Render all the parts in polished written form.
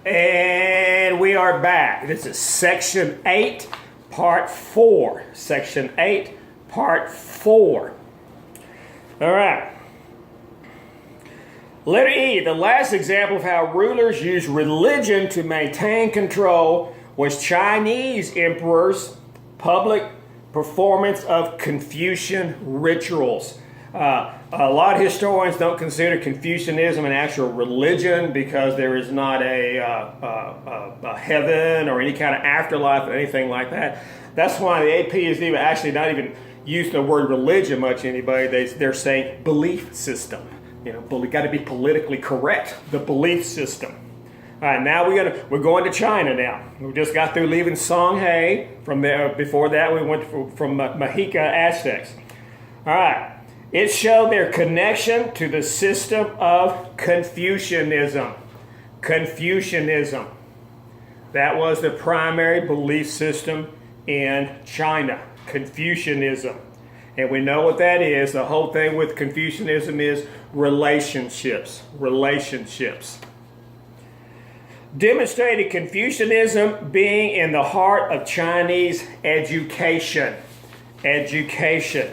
And we are back. This is Section 8, Part 4. Section 8, Part 4. All right. Letter E, the last example of how rulers use religion to maintain control was Chinese emperors' public performance of Confucian rituals. A lot of historians don't consider Confucianism an actual religion because there is not a heaven or any kind of afterlife or anything like that. That's why the AP is not even using the word religion much. They're saying belief system. But got to be politically correct. The belief system. All right, now we're going to China now. We just got through leaving Songhai. From there, before that, we went from Mexica Aztecs. All right. It showed their connection to the system of Confucianism. Confucianism. That was the primary belief system in China. Confucianism. And we know what that is. The whole thing with Confucianism is relationships. Relationships. Demonstrated Confucianism being in the heart of Chinese education. Education.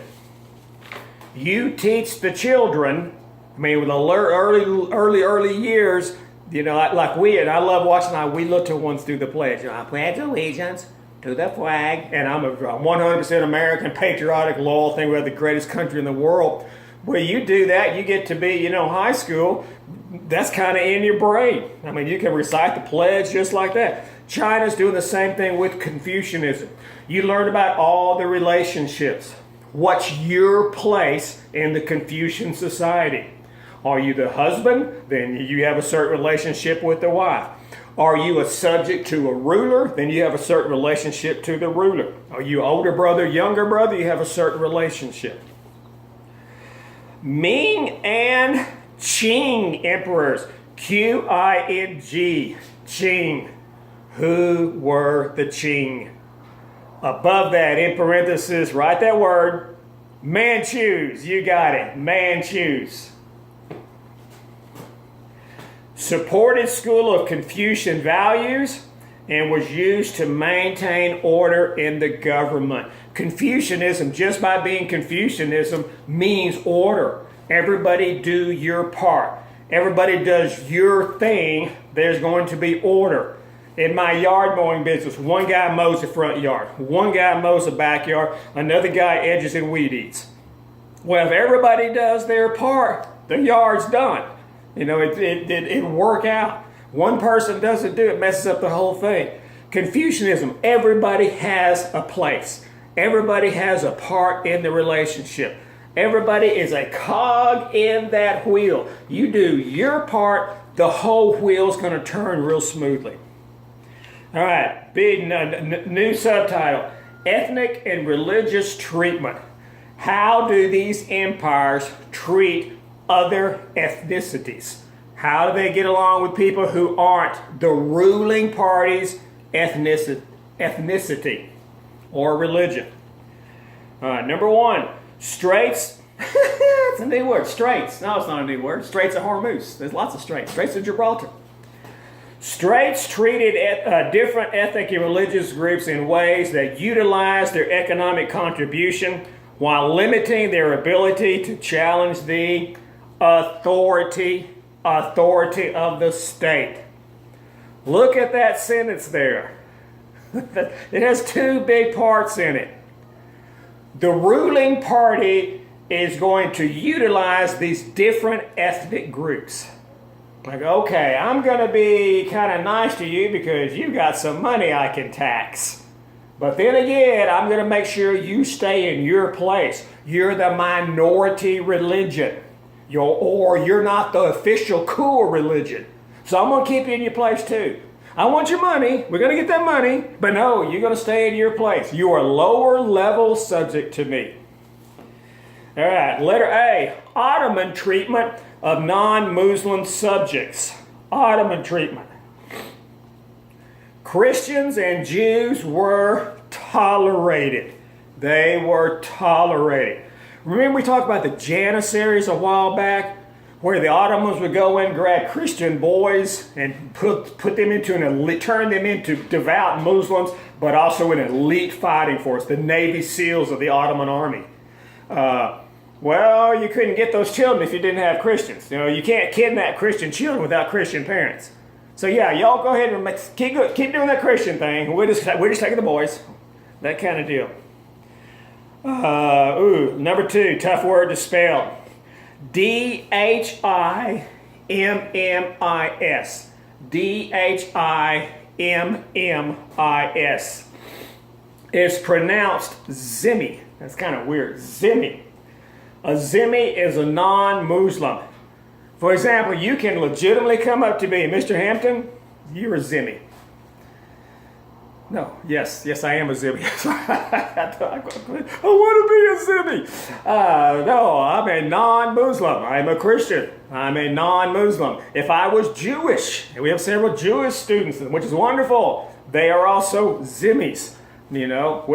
You teach the children, with the early years, like we, and I love watching how we little ones do the pledge. I pledge allegiance to the flag, and I'm a 100% American, patriotic, loyal thing. We're the greatest country in the world. Well, you do that, you get to be, high school, that's kind of in your brain. You can recite the pledge just like that. China's doing the same thing with Confucianism. You learn about all the relationships. What's your place in the Confucian society? Are you the husband? Then you have a certain relationship with the wife. Are you a subject to a ruler? Then you have a certain relationship to the ruler. Are you older brother, younger brother? You have a certain relationship. Ming and Qing emperors. Qing. Qing. Who were the Qing? Above that, in parentheses, write that word, Manchus. You got it, Manchus. Supported school of Confucian values and was used to maintain order in the government. Confucianism, just by being Confucianism, means order. Everybody do your part. Everybody does your thing. There's going to be order. In my yard mowing business, one guy mows the front yard, one guy mows the backyard, another guy edges and weed eats. Well, if everybody does their part, the yard's done. It work out. One person doesn't do it, messes up the whole thing. Confucianism, everybody has a place. Everybody has a part in the relationship. Everybody is a cog in that wheel. You do your part, the whole wheel's going to turn real smoothly. All right, big new subtitle, Ethnic and Religious Treatment. How do these empires treat other ethnicities? How do they get along with people who aren't the ruling party's ethnicity or religion? All right, number one, Straits. It's a new word, Straits. No, it's not a new word. Straits of Hormuz. There's lots of Straits. Straits of Gibraltar. Straits treated different ethnic and religious groups in ways that utilize their economic contribution while limiting their ability to challenge the authority of the state. Look at that sentence there. It has two big parts in it. The ruling party is going to utilize these different ethnic groups. Like, okay, I'm going to be kind of nice to you because you got some money I can tax. But then again, I'm going to make sure you stay in your place. You're the minority religion. You're not the official cool religion. So I'm going to keep you in your place too. I want your money. We're going to get that money. But no, you're going to stay in your place. You are lower level subject to me. All right, letter A, Ottoman treatment of non-Muslim subjects. Ottoman treatment. Christians and Jews were tolerated. They were tolerated. Remember we talked about the Janissaries a while back? where the Ottomans would go in, grab Christian boys and put them into an elite, turn them into devout Muslims, but also an elite fighting force, the Navy SEALs of the Ottoman army. Well, you couldn't get those children if you didn't have Christians. You know, you can't kidnap Christian children without Christian parents. So yeah, y'all go ahead and keep doing that Christian thing. We're just taking the boys, that kind of deal. Number 2, tough word to spell. Dhimmis. Dhimmis. It's pronounced Zimmi. That's kind of weird. Zimmi. A Zimmi is a non-Muslim. For example, you can legitimately come up to me, Mr. Hampton, you're a Zimmi. No, yes, I am a Zimmi. I want to be a Zimmi. No, I'm a non-Muslim. I'm a Christian. I'm a non-Muslim. If I was Jewish, and we have several Jewish students, which is wonderful, they are also Zimmis. You know,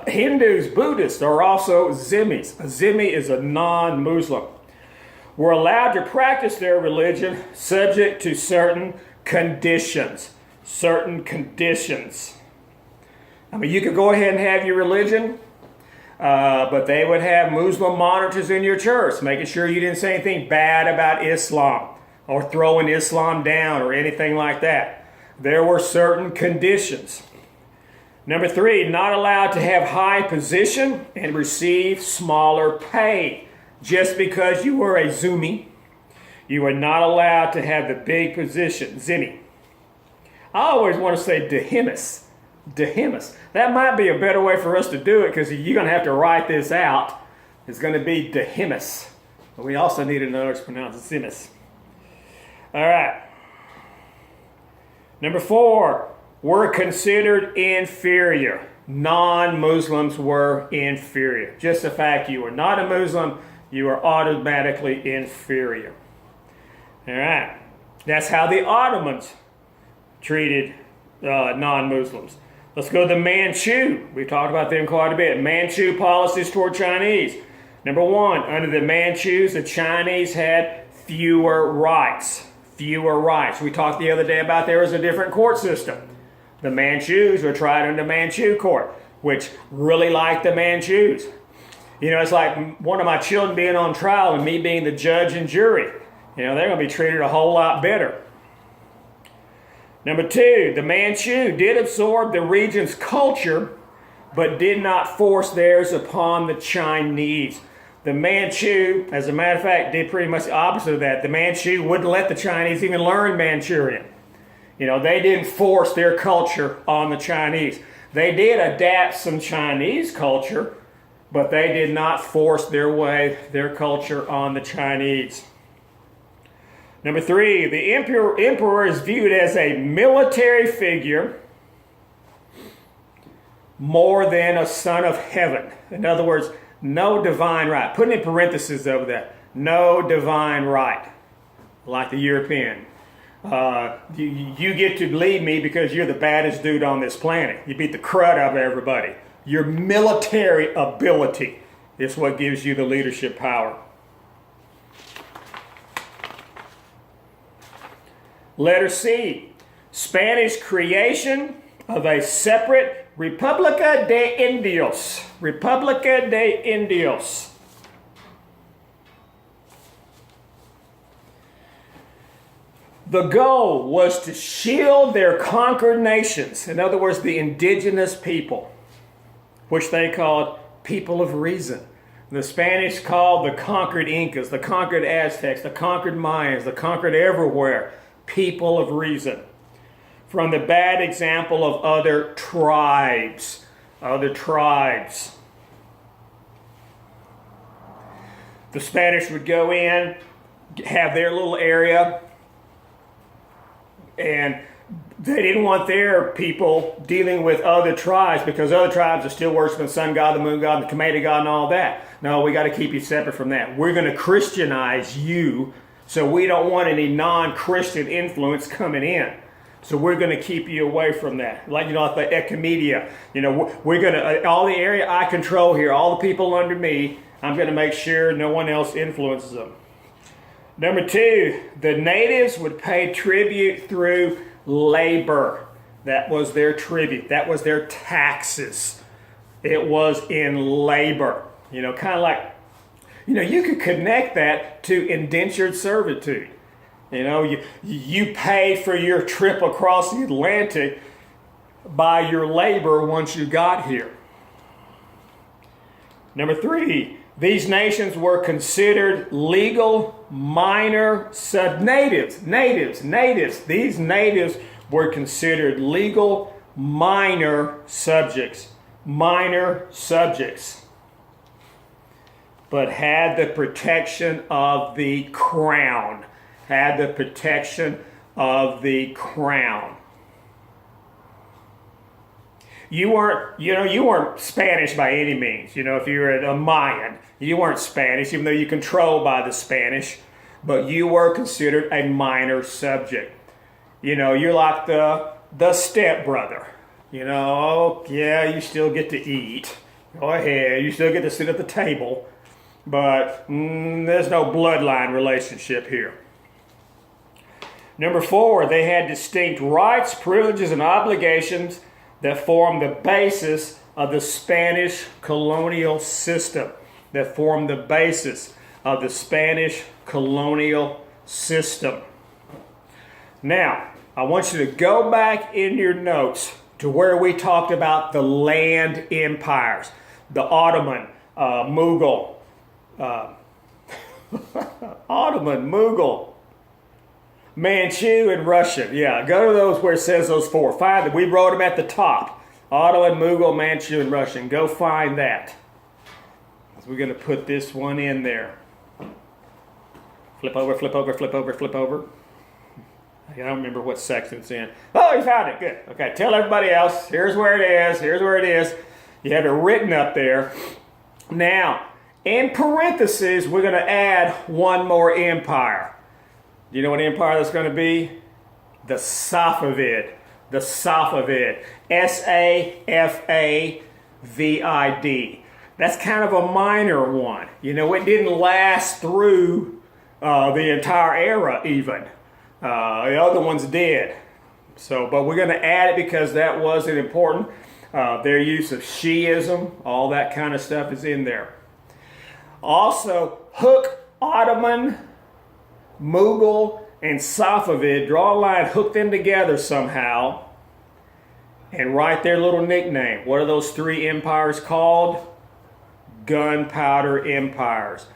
Hindus, Buddhists are also Zimmis. A Zimmi is a non-Muslim. We're allowed to practice their religion subject to certain conditions. Certain conditions. I mean, you could go ahead and have your religion, but they would have Muslim monitors in your church, making sure you didn't say anything bad about Islam or throwing Islam down or anything like that. There were certain conditions. Number 3, not allowed to have high position and receive smaller pay. Just because you were a Zummi, you are not allowed to have the big position, Zimmi. I always want to say Dhimmis. Dhimmis. That might be a better way for us to do it because you're going to have to write this out. It's going to be Dhimmis. But we also need to know it's pronounced Zimmis. All right. Number 4, were considered inferior. Non-Muslims were inferior. Just the fact you were not a Muslim, you are automatically inferior. All right. That's how the Ottomans treated non-Muslims. Let's go to the Manchu. We've talked about them quite a bit. Manchu policies toward Chinese. Number 1, under the Manchus, the Chinese had fewer rights. Fewer rights. We talked the other day about there was a different court system. The Manchus were tried under Manchu court, which really liked the Manchus. You know, it's like one of my children being on trial and me being the judge and jury. You know, they're going to be treated a whole lot better. Number 2, the Manchu did absorb the region's culture, but did not force theirs upon the Chinese. The Manchu, as a matter of fact, did pretty much the opposite of that. The Manchu wouldn't let the Chinese even learn Manchurian. You know, they didn't force their culture on the Chinese. They did adapt some Chinese culture, but they did not force their culture on the Chinese. Number 3, the emperor is viewed as a military figure more than a son of heaven. In other words, no divine right. Put in parentheses over that. No divine right, like the European. You get to lead me because you're the baddest dude on this planet. You beat the crud out of everybody. Your military ability is what gives you the leadership power. Letter C, Spanish creation of a separate República de Indios. República de Indios. The goal was to shield their conquered nations, in other words, the indigenous people, which they called people of reason. The Spanish called the conquered Incas, the conquered Aztecs, the conquered Mayans, the conquered everywhere, people of reason. From the bad example of other tribes. The Spanish would go in, have their little area, and they didn't want their people dealing with other tribes because other tribes are still worshiping the sun god, the moon god, the Cometa god, and all that. No, we got to keep you separate from that. We're going to Christianize you, so we don't want any non-Christian influence coming in. So we're going to keep you away from that. Like, like the Ecomedia. We're going to, all the area I control here, all the people under me, I'm going to make sure no one else influences them. Number 2, the natives would pay tribute through labor. That was their tribute. That was their taxes. It was in labor. You know, kind of like, you know, you could connect that to indentured servitude. You know, you pay for your trip across the Atlantic by your labor once you got here. Number 3, these nations were considered legal minor natives. These natives were considered legal minor subjects. But had the protection of the crown. You weren't Spanish by any means. You know, if you were a Mayan, you weren't Spanish, even though you controlled by the Spanish, but you were considered a minor subject. You know, you're like the stepbrother. You know, yeah, you still get to eat. Go ahead, you still get to sit at the table, but there's no bloodline relationship here. Number 4, they had distinct rights, privileges, and obligations that formed the basis of the Spanish colonial system. Now, I want you to go back in your notes to where we talked about the land empires, the Ottoman, Mughal, Manchu, and Russian. Yeah, go to those where it says those 4. Find them. We wrote them at the top. Ottoman, Mughal, Manchu, and Russian. Go find that. So we're going to put this one in there. Flip over. I don't remember what section it's in. Oh, you found it. Good. Okay, tell everybody else. Here's where it is. You have it written up there. Now, in parentheses, we're going to add one more empire. Do you know what empire that's going to be? The Safavid. S-A-F-A-V-I-D. That's kind of a minor one. You know, it didn't last through the entire era even. The other ones did. So, but we're going to add it because that wasn't important. Their use of Shiism, all that kind of stuff is in there. Also, hook Ottoman, Mughal, and Safavid, draw a line, hook them together somehow, and write their little nickname. What are those 3 empires called? Gunpowder empires.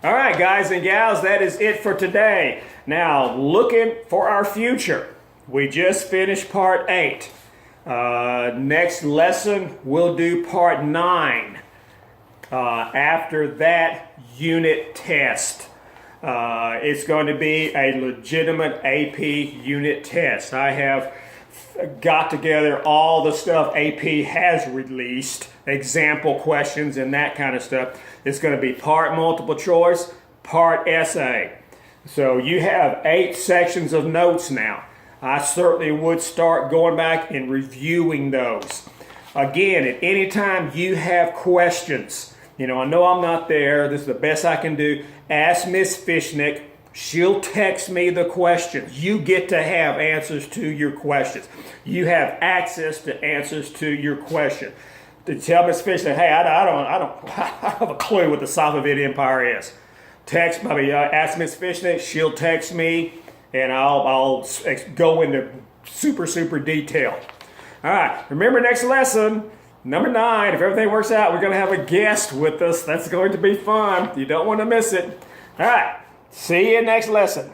All right, guys and gals, that is it for today. Now, looking for our future. We just finished part 8. Next lesson, we'll do part 9. After that unit test. It's going to be a legitimate AP unit test. I have got together all the stuff AP has released, example questions and that kind of stuff. It's going to be part multiple choice, part essay. So you have 8 sections of notes now. I certainly would start going back and reviewing those. Again, at any time you have questions, you know, I know I'm not there. This is the best I can do. Ask Miss Fishnick. She'll text me the questions. You get to have answers to your questions. You have access to answers to your question. To tell Miss Fishnick, hey, I don't have a clue what the Safavid Empire is. Ask Miss Fishnick. She'll text me, and I'll go into super detail. All right. Remember, next lesson. Number 9, if everything works out, we're going to have a guest with us. That's going to be fun. You don't want to miss it. All right. See you next lesson.